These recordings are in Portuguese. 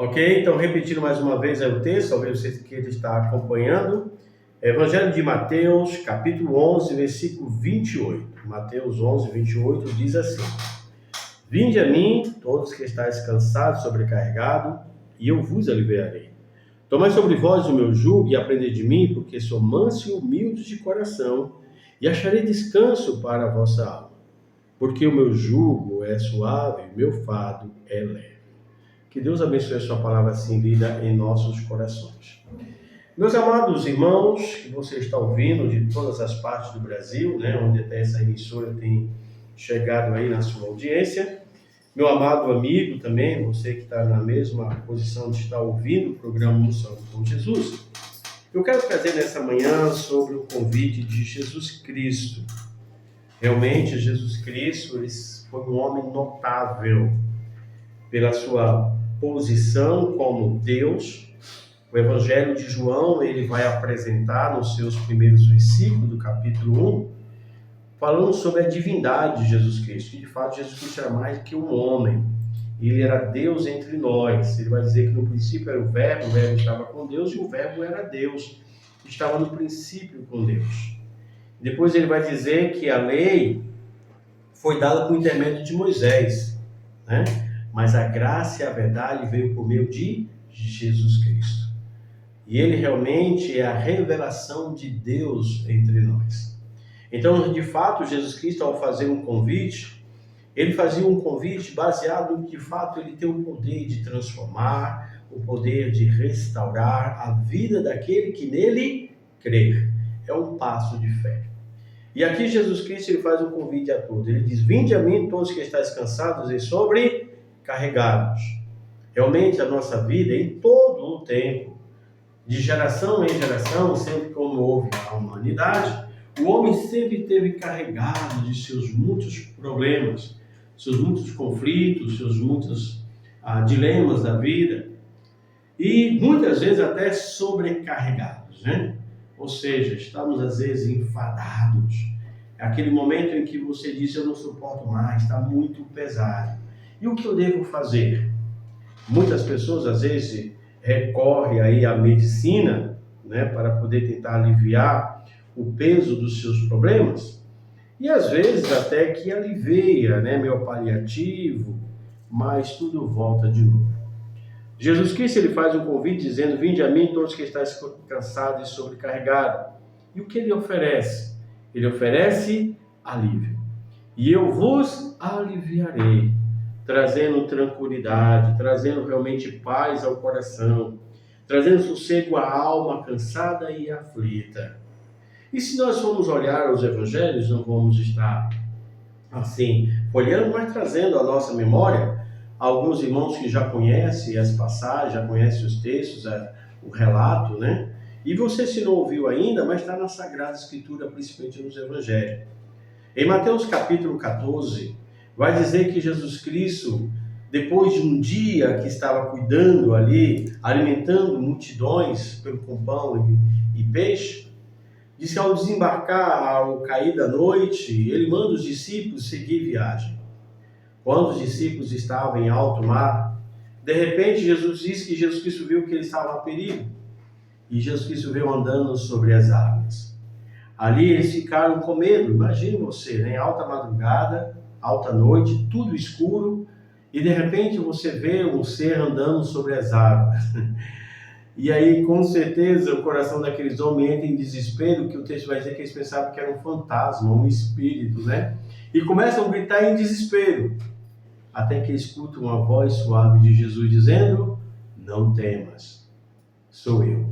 Ok, então repetindo mais uma vez o texto, talvez você queira estar acompanhando. Evangelho de Mateus, capítulo 11, versículo 28. Mateus 11, 28 diz assim: Vinde a mim, todos que estáis cansados, sobrecarregados, e eu vos aliviarei. Tomai sobre vós o meu jugo e aprendei de mim, porque sou manso e humilde de coração, e acharei descanso para a vossa alma. Porque o meu jugo é suave, o meu fardo é leve. Que Deus abençoe a sua palavra assim lida em nossos corações. Meus amados irmãos, que você está ouvindo de todas as partes do Brasil, onde até essa emissora tem chegado aí na sua audiência. Meu amado amigo também, você que está na mesma posição de estar ouvindo o programa Moção com Jesus. Eu quero trazer nessa manhã sobre o convite de Jesus Cristo. Realmente, Jesus Cristo ele foi um homem notável pela sua posição como Deus. O Evangelho de João, ele vai apresentar nos seus primeiros versículos do capítulo 1, falando sobre a divindade de Jesus Cristo, que de fato Jesus Cristo era mais que um homem. Ele era Deus entre nós. Ele vai dizer que no princípio era o Verbo estava com Deus, e o Verbo era Deus, estava no princípio com Deus. Depois ele vai dizer que a lei foi dada por intermédio de Moisés, mas a graça e a verdade veio por meio de Jesus Cristo. E ele realmente é a revelação de Deus entre nós. Então, de fato, Jesus Cristo, ao fazer um convite, ele fazia um convite baseado no que, de fato, ele tem o poder de transformar, o poder de restaurar a vida daquele que nele crer. É um passo de fé. E aqui Jesus Cristo ele faz um convite a todos. Ele diz: Vinde a mim todos que estáis cansados e sobrecarregados. Realmente a nossa vida, em todo o tempo, de geração em geração, sempre como houve a humanidade, o homem sempre esteve carregado de seus muitos problemas, seus muitos conflitos, seus muitos dilemas da vida, e muitas vezes até sobrecarregados, Ou seja, estamos às vezes enfadados. É aquele momento em que você diz: eu não suporto mais, está muito pesado. E o que eu devo fazer? Muitas pessoas às vezes recorrem aí à medicina, para poder tentar aliviar o peso dos seus problemas. E às vezes até que alivia, meu paliativo, mas tudo volta de novo. Jesus Cristo ele faz um convite dizendo: Vinde a mim todos que estáis cansados e sobrecarregados. E o que ele oferece? Ele oferece alívio. E eu vos aliviarei, trazendo tranquilidade, trazendo realmente paz ao coração, trazendo sossego à alma cansada e aflita. E se nós formos olhar os evangelhos, não vamos estar assim, olhando, mas trazendo à nossa memória alguns irmãos que já conhecem as passagens, já conhecem os textos, o relato, E você, se não ouviu ainda, mas está na Sagrada Escritura, principalmente nos Evangelhos. Em Mateus capítulo 14, vai dizer que Jesus Cristo, depois de um dia que estava cuidando ali, alimentando multidões com pão e peixe, diz que ao desembarcar, ao cair da noite, ele manda os discípulos seguir viagem. Quando os discípulos estavam em alto mar, de repente Jesus diz que Jesus Cristo viu que ele estava a perigo. E Jesus Cristo veio andando sobre as águas. Ali eles ficaram com medo. Imagine você, em alta madrugada, alta noite, tudo escuro, e de repente você vê um ser andando sobre as águas. E aí, com certeza, o coração daqueles homens entra em desespero, que o texto vai dizer que eles pensavam que era um fantasma, um espírito, E começam a gritar em desespero, até que escutam uma voz suave de Jesus dizendo: Não temas, sou eu.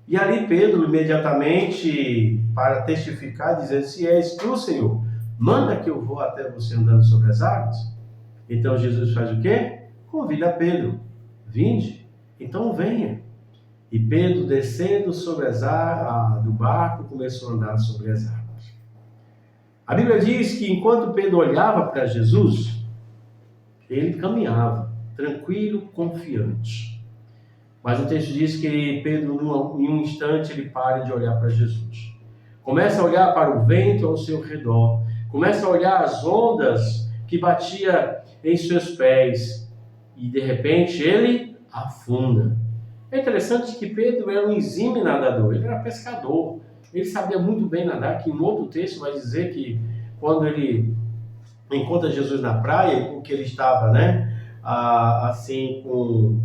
E ali Pedro, imediatamente, para testificar, dizendo: Se és tu, Senhor, manda que eu vou até você andando sobre as águas. Então Jesus faz o quê? Convida Pedro: Vinde, então venha. E Pedro, descendo sobre as águas do barco, começou a andar sobre as águas. A Bíblia diz que enquanto Pedro olhava para Jesus, ele caminhava, tranquilo, confiante. Mas o texto diz que Pedro, em um instante, ele para de olhar para Jesus. Começa a olhar para o vento ao seu redor. Começa a olhar as ondas que batia em seus pés. E, de repente, ele afunda. É interessante que Pedro era um exímio nadador, ele era pescador, ele sabia muito bem nadar, que em outro texto vai dizer que quando ele encontra Jesus na praia, porque ele estava, né, assim, com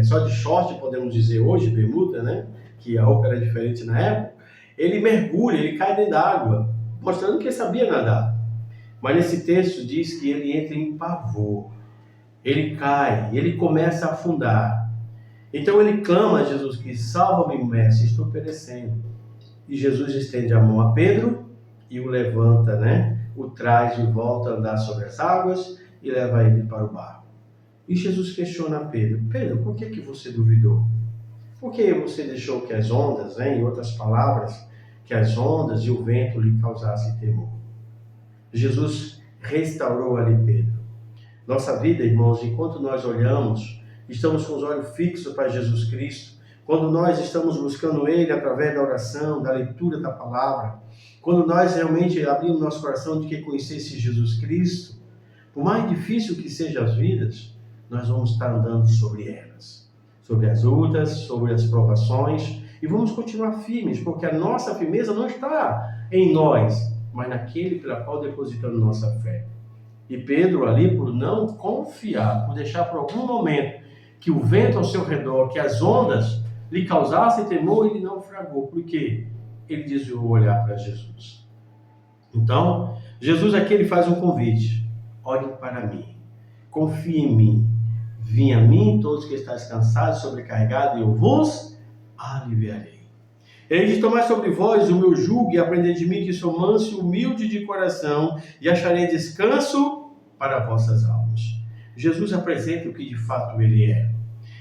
só de short, podemos dizer hoje, bermuda, né, que a roupa era diferente na época, ele mergulha, ele cai dentro da água, mostrando que ele sabia nadar. Mas nesse texto diz que ele entra em pavor, ele cai, ele começa a afundar. Então ele clama a Jesus Cristo: salva-me, mestre, estou perecendo. E Jesus estende a mão a Pedro e o levanta, né? O traz de volta a andar sobre as águas e leva ele para o barco. E Jesus questiona a Pedro: Pedro, por que você duvidou? Por que você deixou que as ondas, né, em outras palavras, que as ondas e o vento lhe causassem temor? Jesus restaurou ali Pedro. Nossa vida, irmãos, enquanto nós olhamos, estamos com os olhos fixos para Jesus Cristo, quando nós estamos buscando Ele através da oração, da leitura da palavra, quando nós realmente abrimos nosso coração de que conhecesse Jesus Cristo, por mais difícil que sejam as vidas, nós vamos estar andando sobre elas, sobre as lutas, sobre as provações, e vamos continuar firmes, porque a nossa firmeza não está em nós, mas naquele pela qual depositamos nossa fé. E Pedro ali, por não confiar, por deixar por algum momento que o vento ao seu redor, que as ondas lhe causassem temor, ele naufragou. Por quê? Ele desviou o olhar para Jesus. Então, Jesus aqui ele faz um convite: olhe para mim, confie em mim, vinde a mim todos que estáis cansados, sobrecarregados, e eu vos aliviarei. Ele diz: tomai sobre vós o meu jugo e aprendei de mim, que sou manso e humilde de coração, e acharei descanso para vossas almas. Jesus apresenta o que de fato ele é.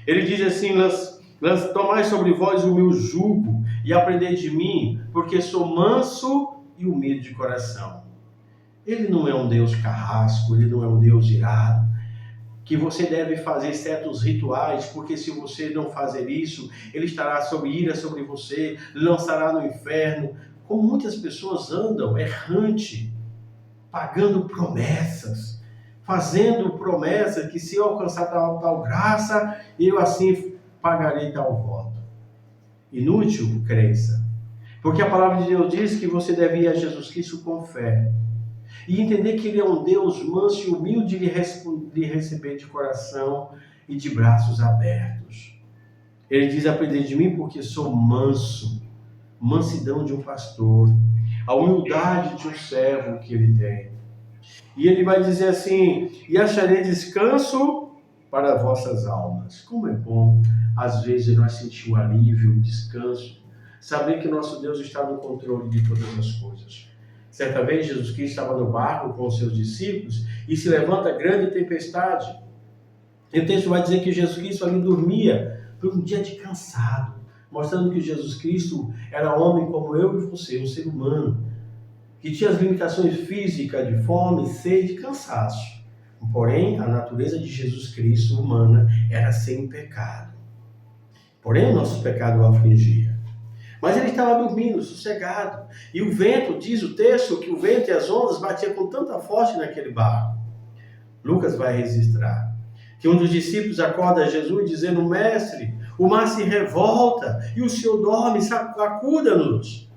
Ele diz assim: tomai sobre vós o meu jugo e aprendei de mim, porque sou manso e humilde de coração. Ele não é um Deus carrasco, ele não é um Deus irado, que você deve fazer certos rituais, porque se você não fazer isso, ele estará sob ira sobre você, lançará no inferno. Como muitas pessoas andam errante, pagando promessas, fazendo promessas que se eu alcançar tal graça, eu assim pagarei tal voto. Inútil crença. Porque a palavra de Deus diz que você deve ir a Jesus Cristo com fé. E entender que Ele é um Deus manso e humilde de receber de coração e de braços abertos. Ele diz: aprendei de mim porque sou manso. Mansidão de um pastor. A humildade de um servo que ele tem. E ele vai dizer assim: e acharei descanso para vossas almas. Como é bom, às vezes, nós sentir um alívio, um descanso, saber que nosso Deus está no controle de todas as coisas. Certa vez, Jesus Cristo estava no barco com os seus discípulos e se levanta grande tempestade. E o texto vai dizer que Jesus Cristo ali dormia por um dia de cansado, mostrando que Jesus Cristo era homem como eu e você, um ser humano, que tinha as limitações físicas de fome, sede e cansaço. Porém, a natureza de Jesus Cristo humana era sem pecado. Porém, o nosso pecado o afligia. Mas ele estava dormindo, sossegado. E o vento, diz o texto, que o vento e as ondas batiam com tanta força naquele barco. Lucas vai registrar que um dos discípulos acorda a Jesus dizendo: mestre, o mar se revolta e o Senhor dorme, acuda-nos.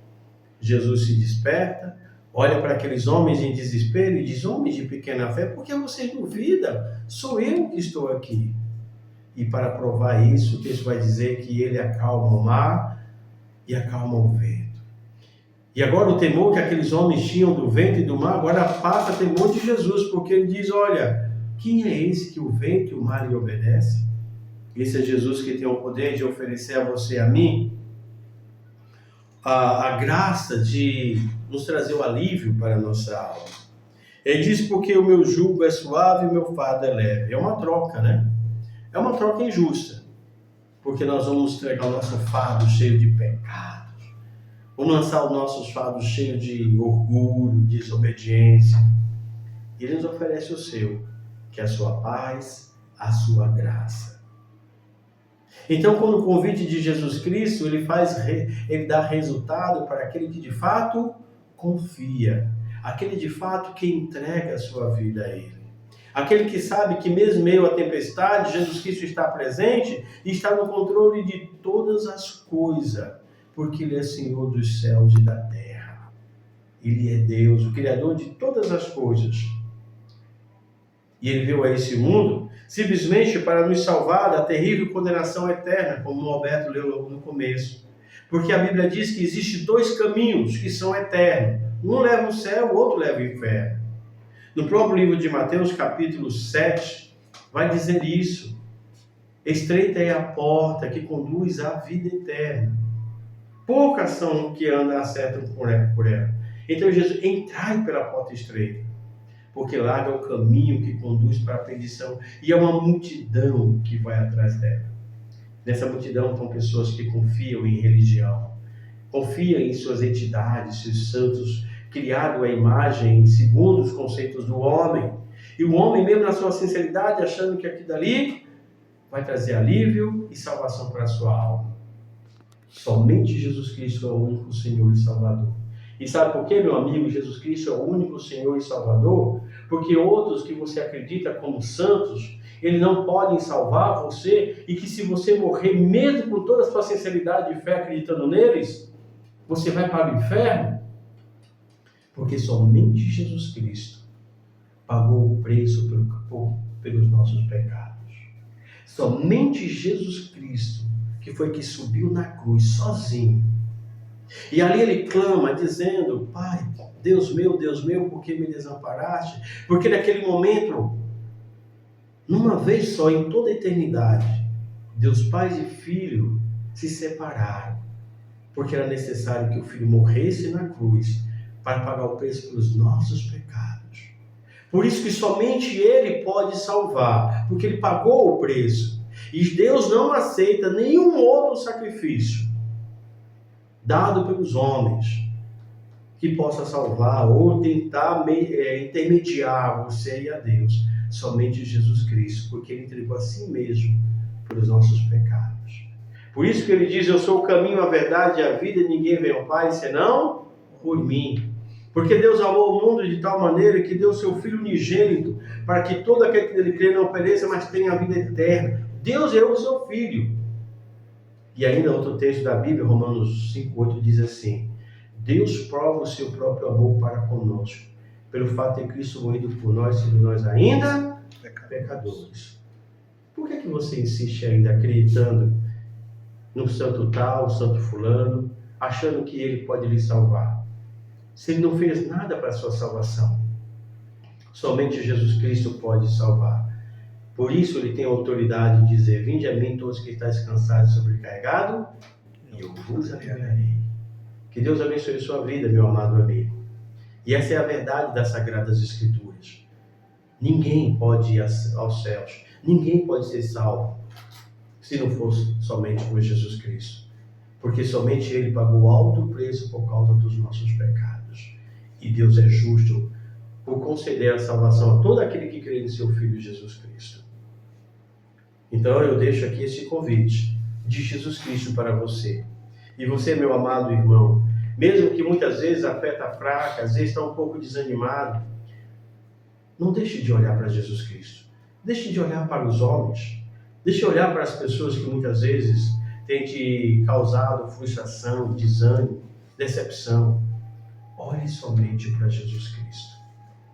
Jesus se desperta, olha para aqueles homens em desespero e diz: homens de pequena fé, por que vocês duvidam? Sou eu que estou aqui. E para provar isso, o texto vai dizer que ele acalma o mar e acalma o vento. E agora o temor que aqueles homens tinham do vento e do mar, agora passa a temor de Jesus, porque ele diz: olha, quem é esse que o vento e o mar lhe obedecem? Esse é Jesus que tem o poder de oferecer a você e a mim a graça de nos trazer o alívio para a nossa alma. Ele diz: porque o meu jugo é suave e o meu fardo é leve. É uma troca, né? É uma troca injusta, porque nós vamos entregar o nosso fardo cheio de pecados, vamos lançar os nossos fardos cheios de orgulho, desobediência. Ele nos oferece o seu, que é a sua paz, a sua graça. Então, quando o convite de Jesus Cristo, ele dá resultado para aquele que de fato confia, aquele de fato que entrega a sua vida a Ele. Aquele que sabe que mesmo em meio à tempestade, Jesus Cristo está presente e está no controle de todas as coisas, porque Ele é Senhor dos céus e da terra. Ele é Deus, o Criador de todas as coisas. E Ele veio a esse mundo simplesmente para nos salvar da terrível condenação eterna, como o Alberto leu logo no começo. Porque a Bíblia diz que existem dois caminhos que são eternos. Um leva ao céu, o outro leva ao inferno. No próprio livro de Mateus, capítulo 7, vai dizer isso. Estreita é a porta que conduz à vida eterna. Poucas são que andam acertam por ela. Então Jesus, entrai pela porta estreita, porque larga o caminho que conduz para a perdição, e é uma multidão que vai atrás dela. Nessa multidão estão pessoas que confiam em religião, confiam em suas entidades, seus santos, criado à imagem, segundo os conceitos do homem. E o homem, mesmo na sua sinceridade, achando que aquilo dali vai trazer alívio e salvação para a sua alma. Somente Jesus Cristo é o único Senhor e Salvador. E sabe por quê, meu amigo? Jesus Cristo é o único Senhor e Salvador? Porque outros que você acredita como santos, eles não podem salvar você, e que se você morrer, mesmo com toda a sua sinceridade e fé acreditando neles, você vai para o inferno. Porque somente Jesus Cristo pagou o preço pelos nossos pecados. Somente Jesus Cristo, que foi que subiu na cruz sozinho. E ali ele clama dizendo: Pai, Deus meu, por que me desamparaste? Porque naquele momento, numa vez só, em toda a eternidade, Deus Pai e Filho se separaram. Porque era necessário que o Filho morresse na cruz para pagar o preço pelos nossos pecados. Por isso que somente Ele pode salvar, porque Ele pagou o preço. E Deus não aceita nenhum outro sacrifício dado pelos homens que possa salvar ou tentar intermediar você e a Deus. Somente Jesus Cristo, porque Ele entregou a si mesmo pelos nossos pecados. Por isso que Ele diz: eu sou o caminho, a verdade e a vida, e ninguém vem ao Pai senão por mim. Porque Deus amou o mundo de tal maneira que deu o seu Filho unigênito, para que todo aquele que nele crê não pereça, mas tenha a vida eterna. Deus é o seu Filho. E ainda outro texto da Bíblia, Romanos 5,8, diz assim: Deus prova o seu próprio amor para conosco, pelo fato de Cristo morrido por nós, sendo nós ainda pecadores. Por que você insiste ainda acreditando no santo tal, santo fulano, achando que ele pode lhe salvar? Se ele não fez nada para a sua salvação, somente Jesus Cristo pode salvar. Por isso ele tem a autoridade de dizer: vinde a mim todos que estáis cansados e sobrecarregados, e eu vos aliviarei. Que Deus abençoe a sua vida, meu amado amigo. E essa é a verdade das Sagradas Escrituras. Ninguém pode ir aos céus, ninguém pode ser salvo, se não fosse somente por Jesus Cristo. Porque somente Ele pagou alto preço por causa dos nossos pecados. E Deus é justo por conceder a salvação a todo aquele que crê em seu Filho Jesus Cristo. Então eu deixo aqui esse convite de Jesus Cristo para você. E você, meu amado irmão, mesmo que muitas vezes a fé está fraca, às vezes está um pouco desanimado, não deixe de olhar para Jesus Cristo. Deixe de olhar para os homens. Deixe de olhar para as pessoas que muitas vezes têm te causado frustração, desânimo, decepção. Olhe somente para Jesus Cristo.